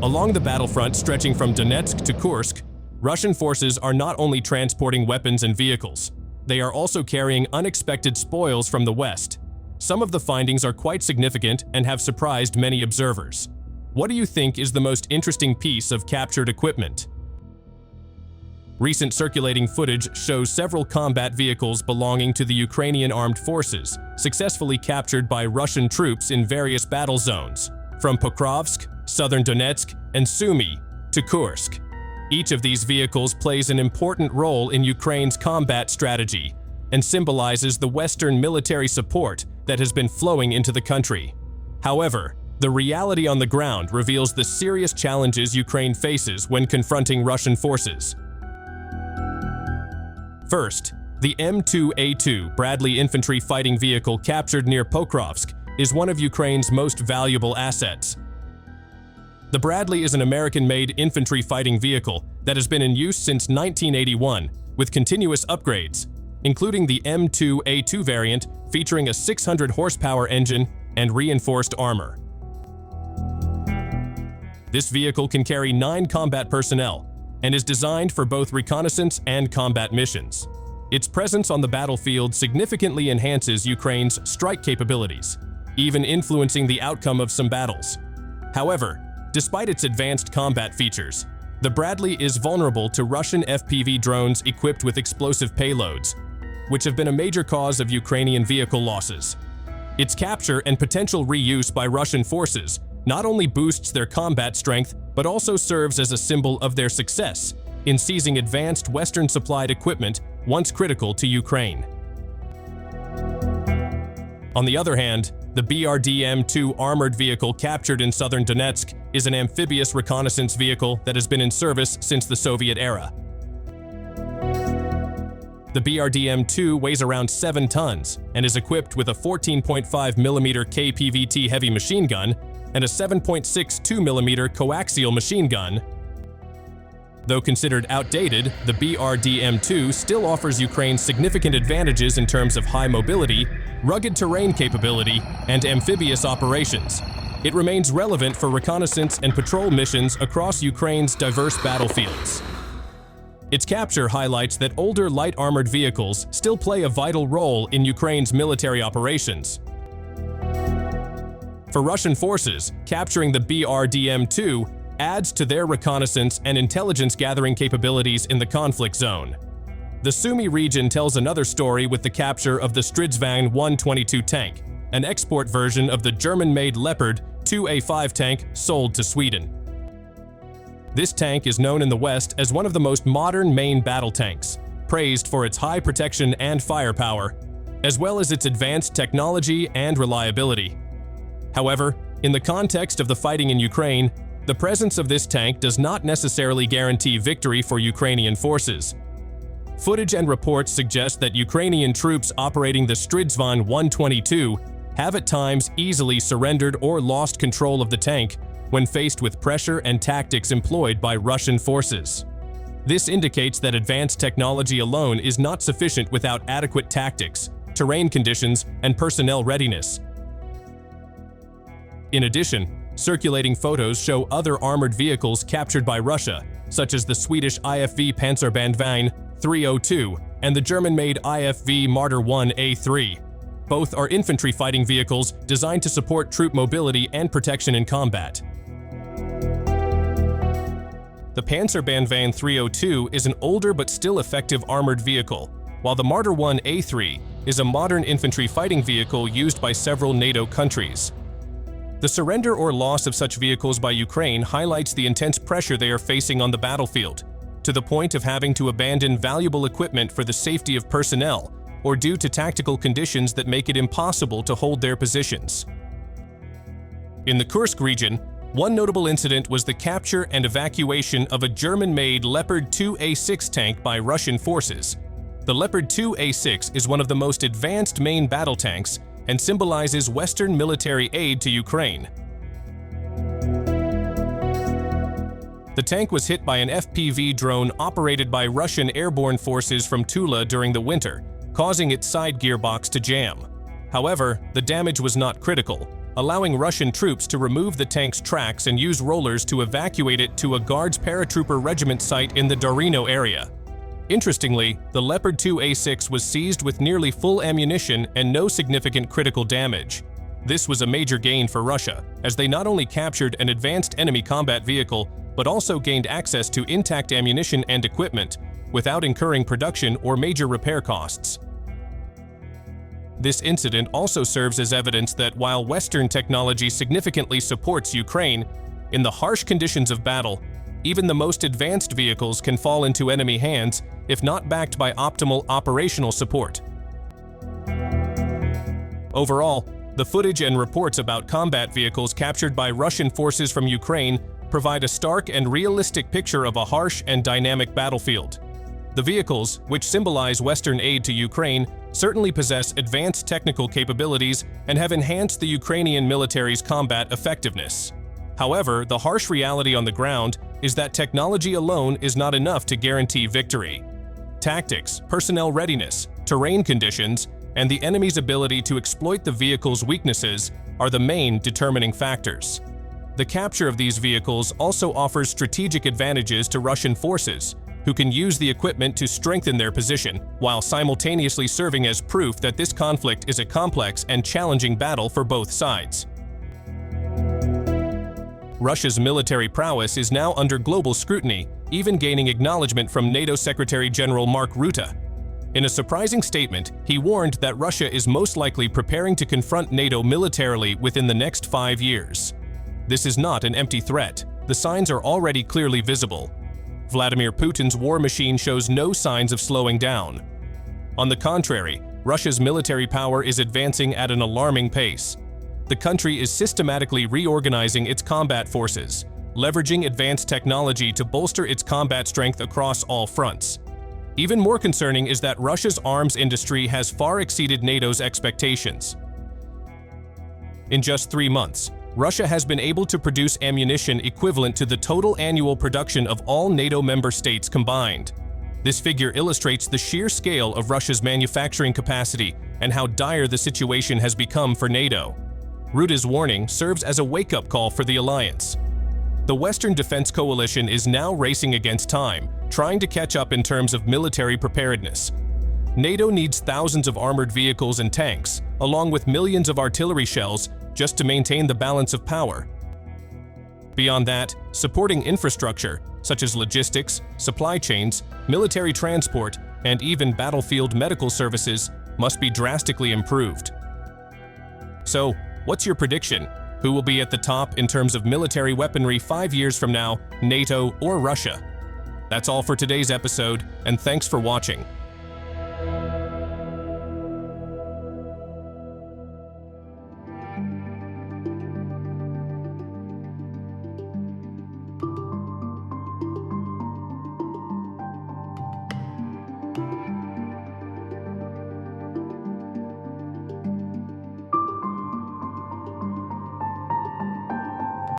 Along the battlefront stretching from Donetsk to Kursk, Russian forces are not only transporting weapons and vehicles, they are also carrying unexpected spoils from the west. Some of the findings are quite significant and have surprised many observers. What do you think is the most interesting piece of captured equipment? Recent circulating footage shows several combat vehicles belonging to the Ukrainian armed forces successfully captured by Russian troops in various battle zones, from Pokrovsk, southern Donetsk, and Sumy to Kursk. Each of these vehicles plays an important role in Ukraine's combat strategy and symbolizes the Western military support that has been flowing into the country. However, the reality on the ground reveals the serious challenges Ukraine faces when confronting Russian forces. First, the M2A2 Bradley infantry fighting vehicle captured near Pokrovsk is one of Ukraine's most valuable assets. The Bradley is an American-made infantry fighting vehicle that has been in use since 1981 with continuous upgrades, including the M2A2 variant featuring a 600 horsepower engine and reinforced armor. This vehicle can carry 9 combat personnel and is designed for both reconnaissance and combat missions. Its presence on the battlefield significantly enhances Ukraine's strike capabilities, even influencing the outcome of some battles. However, despite its advanced combat features, the Bradley is vulnerable to Russian FPV drones equipped with explosive payloads, which have been a major cause of Ukrainian vehicle losses. Its capture and potential reuse by Russian forces not only boosts their combat strength, but also serves as a symbol of their success in seizing advanced Western-supplied equipment once critical to Ukraine. On the other hand, the BRDM-2 armored vehicle captured in southern Donetsk is an amphibious reconnaissance vehicle that has been in service since the Soviet era. The BRDM-2 weighs around 7 tons and is equipped with a 14.5mm KPVT heavy machine gun and a 7.62mm coaxial machine gun. Though considered outdated, the BRDM-2 still offers Ukraine significant advantages in terms of high mobility, rugged terrain capability, and amphibious operations. It remains relevant for reconnaissance and patrol missions across Ukraine's diverse battlefields. Its capture highlights that older light armored vehicles still play a vital role in Ukraine's military operations. For Russian forces, capturing the BRDM-2 adds to their reconnaissance and intelligence gathering capabilities in the conflict zone. The Sumy region tells another story with the capture of the Stridsvagn 122 tank, an export version of the German-made Leopard 2A5 tank sold to Sweden. This tank is known in the West as one of the most modern main battle tanks, praised for its high protection and firepower, as well as its advanced technology and reliability. However, in the context of the fighting in Ukraine, the presence of this tank does not necessarily guarantee victory for Ukrainian forces. Footage and reports suggest that Ukrainian troops operating the Stridsvagn 122 have at times easily surrendered or lost control of the tank when faced with pressure and tactics employed by Russian forces. This indicates that advanced technology alone is not sufficient without adequate tactics, terrain conditions, and personnel readiness. In addition, circulating photos show other armored vehicles captured by Russia, such as the Swedish IFV Panzerbandvagn 302 and the German-made IFV Marder 1A3. Both are infantry fighting vehicles designed to support troop mobility and protection in combat. The Panzerbandvagn 302 is an older but still effective armored vehicle, while the Marder 1A3 is a modern infantry fighting vehicle used by several NATO countries. The surrender or loss of such vehicles by Ukraine highlights the intense pressure they are facing on the battlefield, to the point of having to abandon valuable equipment for the safety of personnel or due to tactical conditions that make it impossible to hold their positions. In the Kursk region, one notable incident was the capture and evacuation of a German-made Leopard 2A6 tank by Russian forces. The Leopard 2A6 is one of the most advanced main battle tanks and symbolizes Western military aid to Ukraine. The tank was hit by an FPV drone operated by Russian airborne forces from Tula during the winter, causing its side gearbox to jam. However, the damage was not critical, allowing Russian troops to remove the tank's tracks and use rollers to evacuate it to a Guards paratrooper regiment site in the Dorino area. Interestingly, the Leopard 2A6 was seized with nearly full ammunition and no significant critical damage. This was a major gain for Russia, as they not only captured an advanced enemy combat vehicle, but also gained access to intact ammunition and equipment, without incurring production or major repair costs. This incident also serves as evidence that while Western technology significantly supports Ukraine, in the harsh conditions of battle, even the most advanced vehicles can fall into enemy hands if not backed by optimal operational support. Overall, the footage and reports about combat vehicles captured by Russian forces from Ukraine provide a stark and realistic picture of a harsh and dynamic battlefield. The vehicles, which symbolize Western aid to Ukraine, certainly possess advanced technical capabilities and have enhanced the Ukrainian military's combat effectiveness. However, the harsh reality on the ground is that technology alone is not enough to guarantee victory. Tactics, personnel readiness, terrain conditions, and the enemy's ability to exploit the vehicle's weaknesses are the main determining factors. The capture of these vehicles also offers strategic advantages to Russian forces, who can use the equipment to strengthen their position, while simultaneously serving as proof that this conflict is a complex and challenging battle for both sides. Russia's military prowess is now under global scrutiny, even gaining acknowledgement from NATO Secretary General Mark Rutte. In a surprising statement, he warned that Russia is most likely preparing to confront NATO militarily within the next 5 years. This is not an empty threat. The signs are already clearly visible. Vladimir Putin's war machine shows no signs of slowing down. On the contrary, Russia's military power is advancing at an alarming pace. The country is systematically reorganizing its combat forces, leveraging advanced technology to bolster its combat strength across all fronts. Even more concerning is that Russia's arms industry has far exceeded NATO's expectations. In just 3 months, Russia has been able to produce ammunition equivalent to the total annual production of all NATO member states combined. This figure illustrates the sheer scale of Russia's manufacturing capacity and how dire the situation has become for NATO. Rutte's warning serves as a wake-up call for the alliance. The Western Defense Coalition is now racing against time, trying to catch up in terms of military preparedness. NATO needs thousands of armored vehicles and tanks, along with millions of artillery shells, just to maintain the balance of power. Beyond that, supporting infrastructure, such as logistics, supply chains, military transport, and even battlefield medical services, must be drastically improved. So, what's your prediction? Who will be at the top in terms of military weaponry 5 years from now, NATO or Russia? That's all for today's episode, and thanks for watching.